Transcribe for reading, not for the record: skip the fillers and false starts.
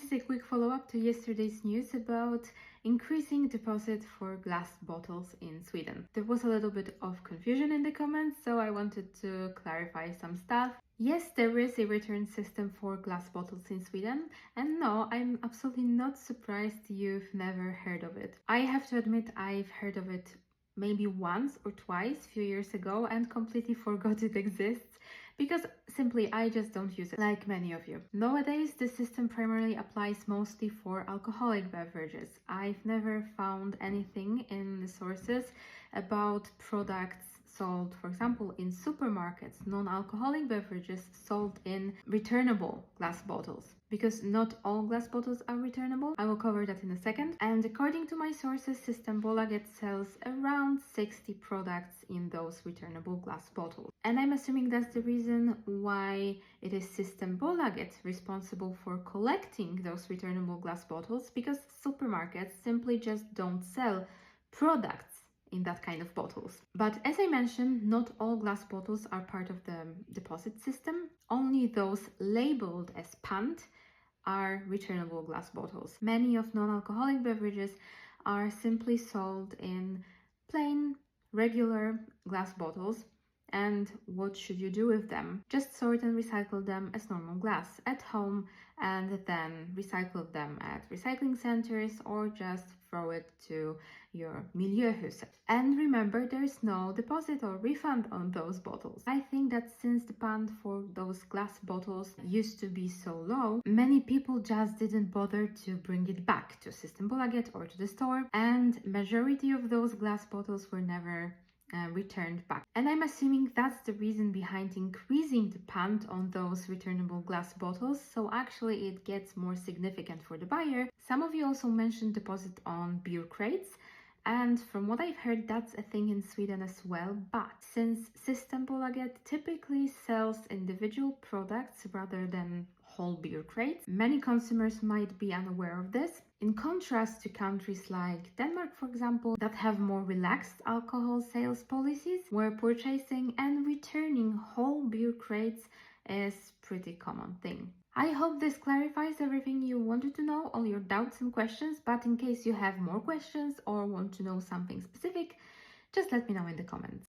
is a quick follow-up to yesterday's news about increasing deposit for glass bottles in Sweden. There was a little bit of confusion in the comments, so I wanted to clarify some stuff. Yes, there is a return system for glass bottles in Sweden, and no, I'm absolutely not surprised you've never heard of it. I have to admit I've heard of it maybe once or twice a few years ago and completely forgot it exists because simply I just don't use it like many of you. Nowadays, the system primarily applies mostly for alcoholic beverages. I've never found anything in the sources about products sold, for example, in supermarkets, non-alcoholic beverages sold in returnable glass bottles, because not all glass bottles are returnable. I will cover that in a second. And according to my sources, Systembolaget sells around 60 products in those returnable glass bottles. And I'm assuming that's the reason why it is Systembolaget responsible for collecting those returnable glass bottles, because supermarkets simply just don't sell products in that kind of bottles. But as I mentioned, not all glass bottles are part of the deposit system. Only those labeled as pant are returnable glass bottles. Many of non-alcoholic beverages are simply sold in plain, regular glass bottles. And what should you do with them? Just sort and recycle them as normal glass at home, and then recycle them at recycling centers or just throw it to your miljöhuset. And remember, there is no deposit or refund on those bottles. I think that since the pant for those glass bottles used to be so low, many people just didn't bother to bring it back to Systembolaget or to the store, and majority of those glass bottles were never returned back. And I'm assuming that's the reason behind increasing the pant on those returnable glass bottles, so actually it gets more significant for the buyer. Some of you also mentioned deposit on beer crates, and from what I've heard, that's a thing in Sweden as well. But since Systembolaget typically sells individual products rather than whole beer crates, many consumers might be unaware of this. In contrast to countries like Denmark, for example, that have more relaxed alcohol sales policies, where purchasing and returning whole beer crates is a pretty common thing. I hope this clarifies everything you wanted to know, all your doubts and questions, but in case you have more questions or want to know something specific, just let me know in the comments.